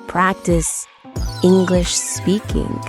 practice English speaking.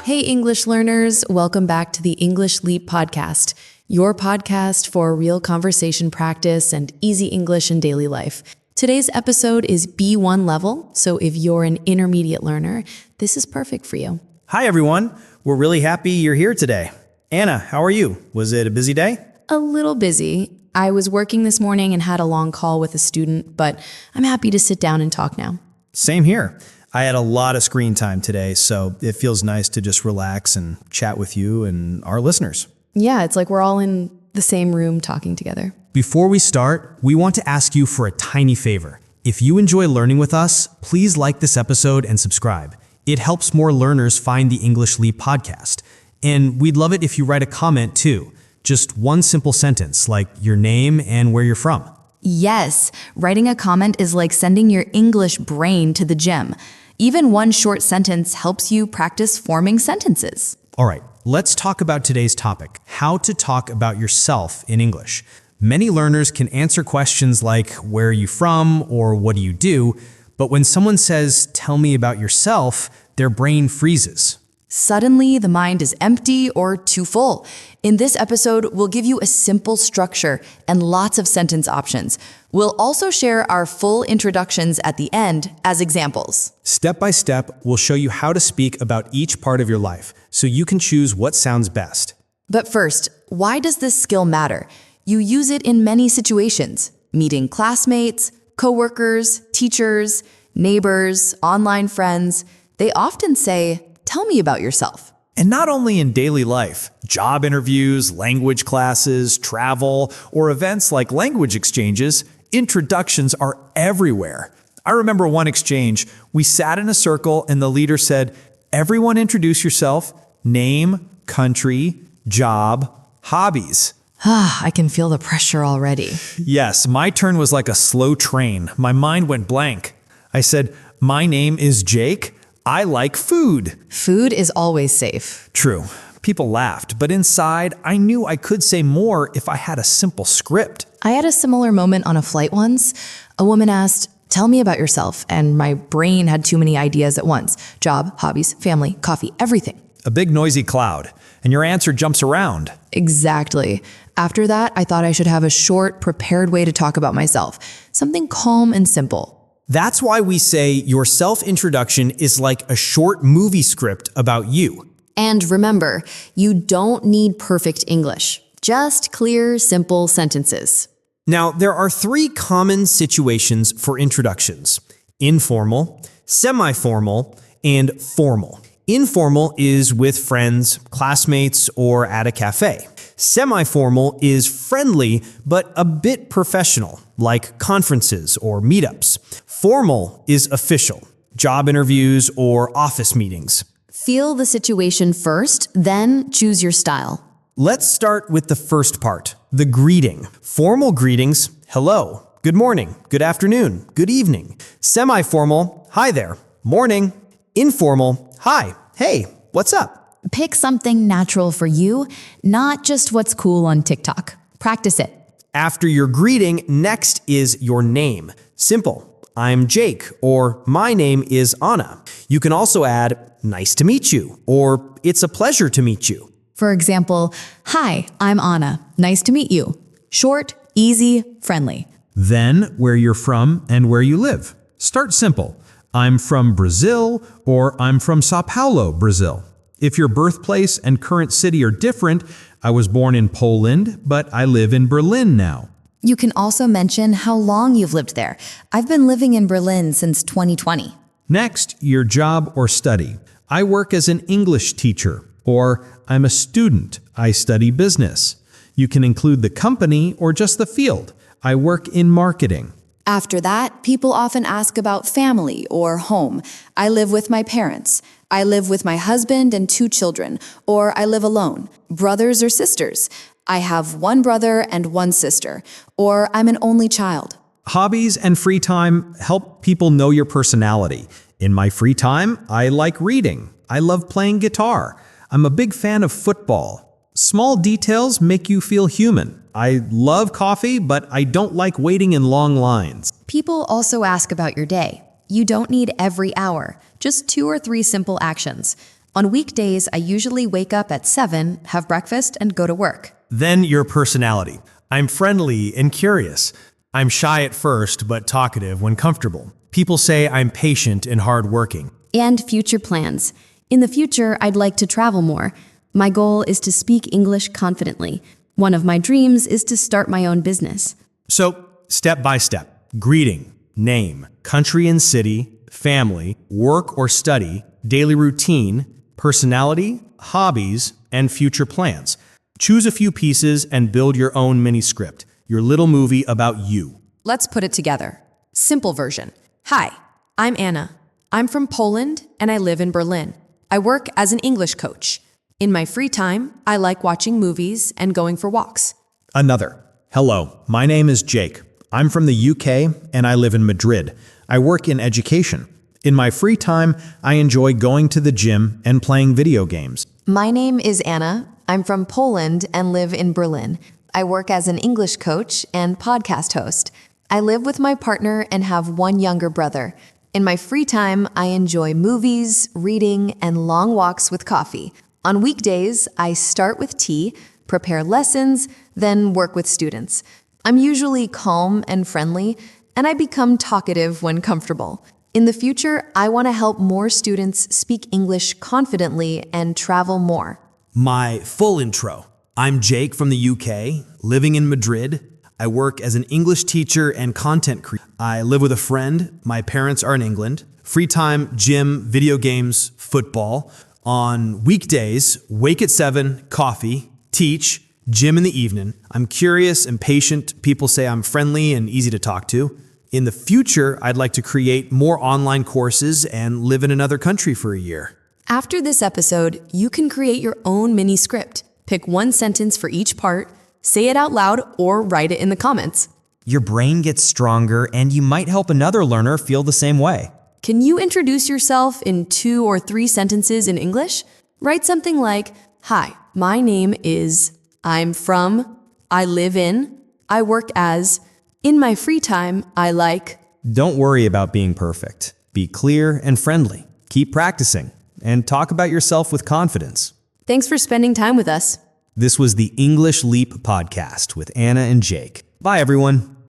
Hey, English learners, welcome back to the English Leap podcast, your podcast for real conversation practice and easy English in daily life. Today's episode is B1 level, so if you're an intermediate learner, this is perfect for you. Hi, everyone. We're really happy you're here today. Anna, how are you? Was it a busy day? A little busy. I was working this morning and had a long call with a student, but I'm happy to sit down and talk now. Same here. I had a lot of screen time today, so it feels nice to just relax and chat with you and our listeners. Yeah, it's like we're all in the same room talking together. Before we start, we want to ask you for a tiny favor. If you enjoy learning with us, please like this episode and subscribe. It helps more learners find the English Leap podcast. And we'd love it if you write a comment too. Just one simple sentence, like your name and where you're from. Yes, writing a comment is like sending your English brain to the gym. Even one short sentence helps you practice forming sentences. All right, let's talk about today's topic, how to talk about yourself in English. Many learners can answer questions like, where are you from, or what do you do? But when someone says, tell me about yourself, their brain freezes. Suddenly, the mind is empty or too full. In this episode, we'll give you a simple structure and lots of sentence options. We'll also share our full introductions at the end as examples. Step by step, we'll show you how to speak about each part of your life, so you can choose what sounds best. But first, why does this skill matter? You use it in many situations: meeting classmates, coworkers, teachers, neighbors, online friends. They often say, tell me about yourself. And not only in daily life, job interviews, language classes, travel, or events like language exchanges, introductions are everywhere. I remember one exchange, we sat in a circle and the leader said, everyone introduce yourself, name, country, job, hobbies. I can feel the pressure already. Yes, my turn was like a slow train. My mind went blank. I said, my name is Jake. I like food. Food is always safe. True. People laughed, but inside, I knew I could say more if I had a simple script. I had a similar moment on a flight once. A woman asked, tell me about yourself, and my brain had too many ideas at once. Job, hobbies, family, coffee, everything. A big noisy cloud, and your answer jumps around. Exactly. After that, I thought I should have a short, prepared way to talk about myself. Something calm and simple. That's why we say your self-introduction is like a short movie script about you. And remember, you don't need perfect English, just clear, simple sentences. Now, there are three common situations for introductions: informal, semi-formal, and formal. Informal is with friends, classmates, or at a cafe. Semi-formal is friendly, but a bit professional, like conferences or meetups. Formal is official, job interviews or office meetings. Feel the situation first, then choose your style. Let's start with the first part, the greeting. Formal greetings, hello, good morning, good afternoon, good evening. Semi-formal, hi there, morning. Informal, hi, hey, what's up? Pick something natural for you, not just what's cool on TikTok. Practice it. After your greeting, next is your name. Simple. I'm Jake, or my name is Anna. You can also add, nice to meet you, or it's a pleasure to meet you. For example, hi, I'm Anna. Nice to meet you. Short, easy, friendly. Then, where you're from and where you live. Start simple. I'm from Brazil, or I'm from Sao Paulo, Brazil. If your birthplace and current city are different, I was born in Poland, but I live in Berlin now. You can also mention how long you've lived there. I've been living in Berlin since 2020. Next, your job or study. I work as an English teacher, or I'm a student. I study business. You can include the company or just the field. I work in marketing. After that, people often ask about family or home. I live with my parents. I live with my husband and 2 children, or I live alone. Brothers or sisters. I have 1 brother and 1 sister, or I'm an only child. Hobbies and free time help people know your personality. In my free time, I like reading. I love playing guitar. I'm a big fan of football. Small details make you feel human. I love coffee, but I don't like waiting in long lines. People also ask about your day. You don't need every hour, just 2 or 3 simple actions. On weekdays, I usually wake up at 7, have breakfast, and go to work. Then your personality. I'm friendly and curious. I'm shy at first, but talkative when comfortable. People say I'm patient and hardworking. And future plans. In the future, I'd like to travel more. My goal is to speak English confidently. One of my dreams is to start my own business. So, step by step. Greeting, name, country and city, family, work or study, daily routine, personality, hobbies, and future plans. Choose a few pieces and build your own mini script, your little movie about you. Let's put it together. Simple version. Hi, I'm Anna. I'm from Poland and I live in Berlin. I work as an English coach. In my free time, I like watching movies and going for walks. Another. Hello, my name is Jake. I'm from the UK and I live in Madrid. I work in education. In my free time, I enjoy going to the gym and playing video games. My name is Anna. I'm from Poland and live in Berlin. I work as an English coach and podcast host. I live with my partner and have one younger brother. In my free time, I enjoy movies, reading, and long walks with coffee. On weekdays, I start with tea, prepare lessons, then work with students. I'm usually calm and friendly, and I become talkative when comfortable. In the future, I want to help more students speak English confidently and travel more. My full intro. I'm Jake from the UK, living in Madrid. I work as an English teacher and content creator. I live with a friend. My parents are in England. Free time, gym, video games, football. On weekdays, wake at 7, coffee, teach, gym in the evening. I'm curious and patient. People say I'm friendly and easy to talk to. In the future, I'd like to create more online courses and live in another country for a year. After this episode, you can create your own mini script. Pick one sentence for each part, say it out loud, or write it in the comments. Your brain gets stronger and you might help another learner feel the same way. Can you introduce yourself in 2 or 3 sentences in English? Write something like, "Hi, my name is, I'm from, I live in, I work as, in my free time, I like." Don't worry about being perfect. Be clear and friendly. Keep practicing and talk about yourself with confidence. Thanks for spending time with us. This was the English Leap podcast with Anna and Jake. Bye, everyone.